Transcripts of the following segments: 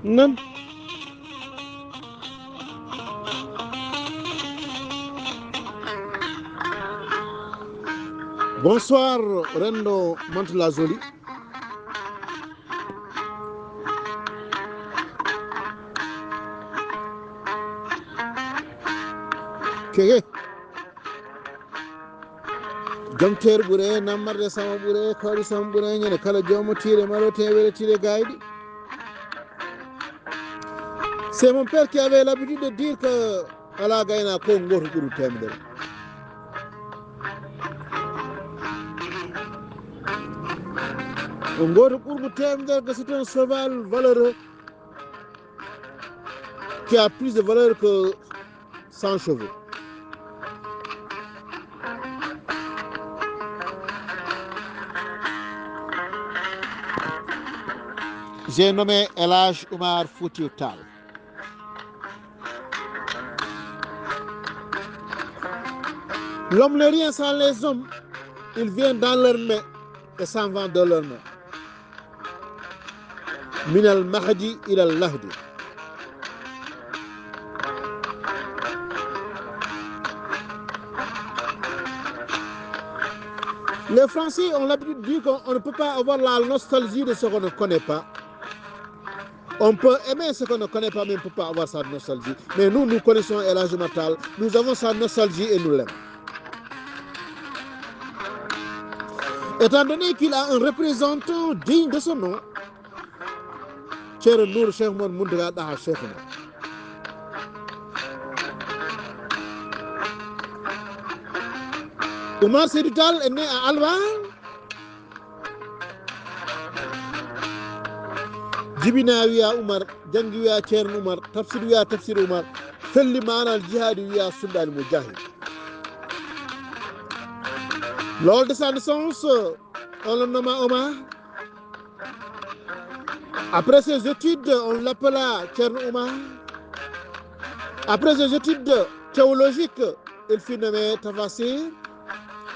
Non. Bonsoir, Rendo Mantelazoli. Kege. Jamter bure, namarde sama bure, kawri sama bure, nyene kala jomo tire maro tewere tire gaidi. C'est mon père qui avait l'habitude de dire que ala gaina ko ngoto buru temdere. Ngoto buru temdere que c'est un cheval valeureux qui a plus de valeur que 100 chevaux. J'ai nommé El Hadj Oumar Foutiyou Tall. L'homme n'est rien sans les hommes. Il vient dans leurs mains et s'en va dans leurs mains. Min al-Mahdi ila al-Lahdi. Les Français ont l'habitude de dire qu'on ne peut pas avoir la nostalgie de ce qu'on ne connaît pas. On peut aimer ce qu'on ne connaît pas, mais on ne peut pas avoir sa nostalgie. Mais nous, nous connaissons El Hadj Oumar Tall. Nous avons sa nostalgie et nous l'aimons. Étant donné qu'il a un représentant digne de son nom, Thierno Nour Cheikh Oumar Mountaga Daha Cheikhna. Oumar Seydou Tall est né à Alba. Jibina wiya Oumar, jangi wiya Thierno Oumar, tafsir wiya tafsir Oumar, felli manal jihadi wiya Sundani Moujahid. Lors de sa naissance, on le nomma Omar. Après ses études, on l'appela Thierno Oumar. Après ses études théologiques, il fut nommé Tafasir,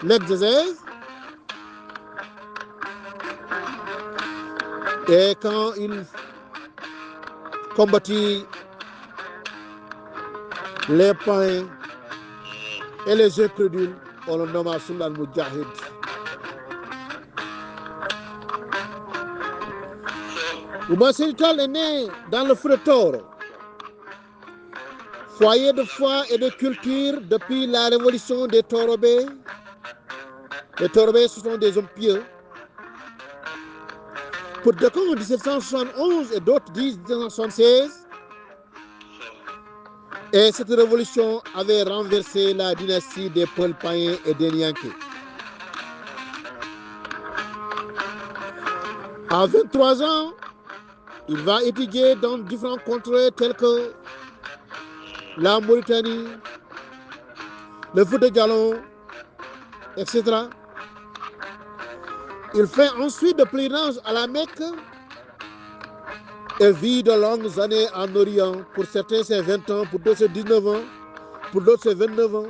l'exégèse. Et quand il combattit les païens et les incrédules, on le nomma Sundani Moujahid. Oumar Seydou Tall est né dans le Fouta-Tooro, foyer de foi et de culture depuis la révolution des Torobé. Les Torobé, ce sont des hommes pieux. Pour d'aucuns, 1771 et d'autres disent 1776. Et cette révolution avait renversé la dynastie des Peul païens et des Nianké. À 23 ans, il va étudier dans différents contrées tels que la Mauritanie, le Fouta Djallon, etc. Il fait ensuite de pèlerinage à la Mecque et vit de longues années en Orient. Pour certains, c'est 20 ans, pour d'autres, c'est 19 ans, pour d'autres, c'est 29 ans.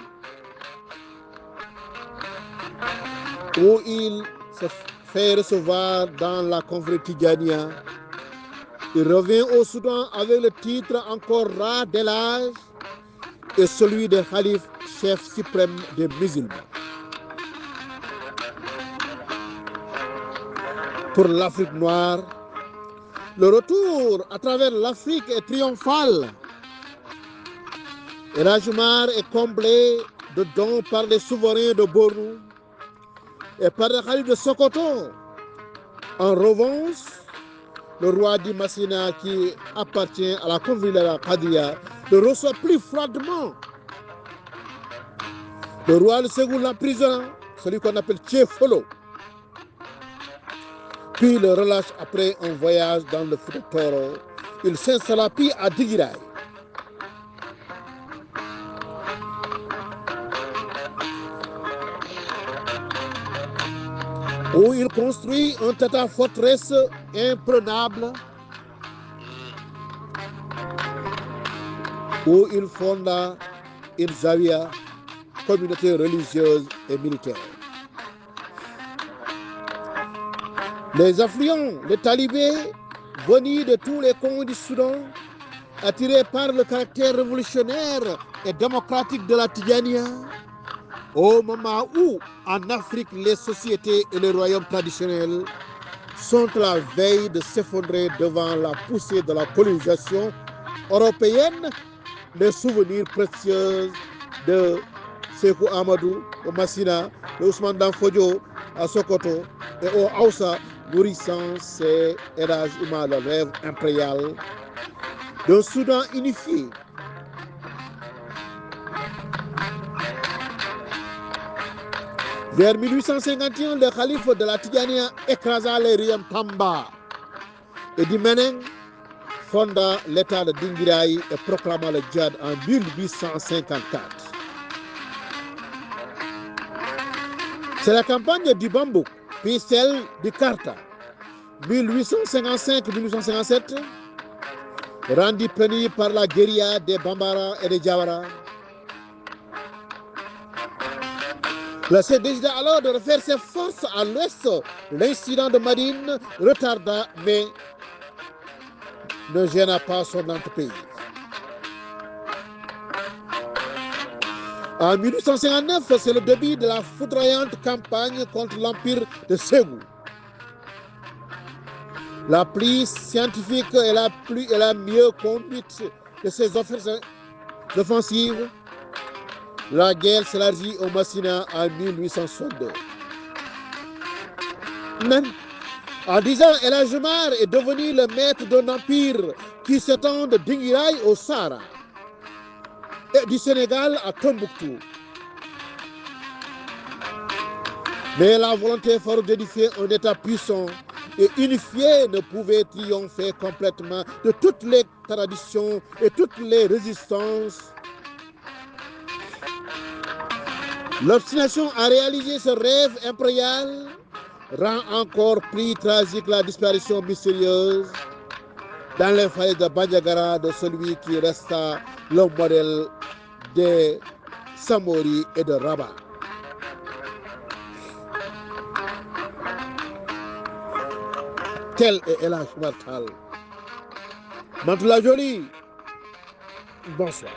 Où il se fait recevoir dans la confrérie Tidjania. Il revient au Soudan avec le titre encore rare d'El Hadj et celui de Khalife, chef suprême des musulmans. Pour l'Afrique noire, le retour à travers l'Afrique est triomphal. El Hadj Oumar est comblé de dons par les souverains de Bornou et par le Khalif de Sokoto. En revanche, le roi du Massina, qui appartient à la confrérie de la Qadria, le reçoit plus froidement. Le roi le Ségou l'emprisonne, celui qu'on appelle Tchefolo, puis le relâche après un voyage dans le Fouta-Tooro. Il s'installa puis à Digiraï. Où il construit un tata-forteresse imprenable, où il fonda une zawiya, communauté religieuse et militaire. Les affluents, les talibés, venus de tous les coins du Soudan, attirés par le caractère révolutionnaire et démocratique de la Tidjania, au moment où, en Afrique, les sociétés et les royaumes traditionnels sont à la veille de s'effondrer devant la poussée de la colonisation européenne, les souvenirs précieux de Sékou Amadou au Massina, de Ousmane Danfodio à Sokoto et au Aoussa, nourrissant ses hérages humains, le rêve impérial d'un Soudan unifié. Vers 1851, le calife de la Tidjania écrasa les Riem Tamba et Dimeneng fonda l'état de Dingiraï et proclama le djihad en 1854. C'est la campagne du Bambouk, puis celle du Karta, 1855-1857, rendue pénible par la guérilla des Bambara et des Diawara. Le chef décida alors de refaire ses forces à l'ouest. L'incident de Marine retarda, mais ne gêna pas son entreprise. En 1859, c'est le début de la foudroyante campagne contre l'empire de Ségou. La plus scientifique et la mieux conduite de ces offensives, la guerre s'élargit au Massina en 1862. Même en 10 ans, El Hadj Omar est devenu le maître d'un empire qui s'étend de Dinguiraï au Sahara et du Sénégal à Tombouctou. Mais la volonté forte d'édifier un État puissant et unifié ne pouvait triompher complètement de toutes les traditions et toutes les résistances. L'obstination à réaliser ce rêve impérial rend encore plus tragique la disparition mystérieuse dans les falaises de Bandiagara de celui qui resta le modèle des Samori et de Rabat. Tel est El Hadj Omar Tall. Mantoula Jolie, bonsoir.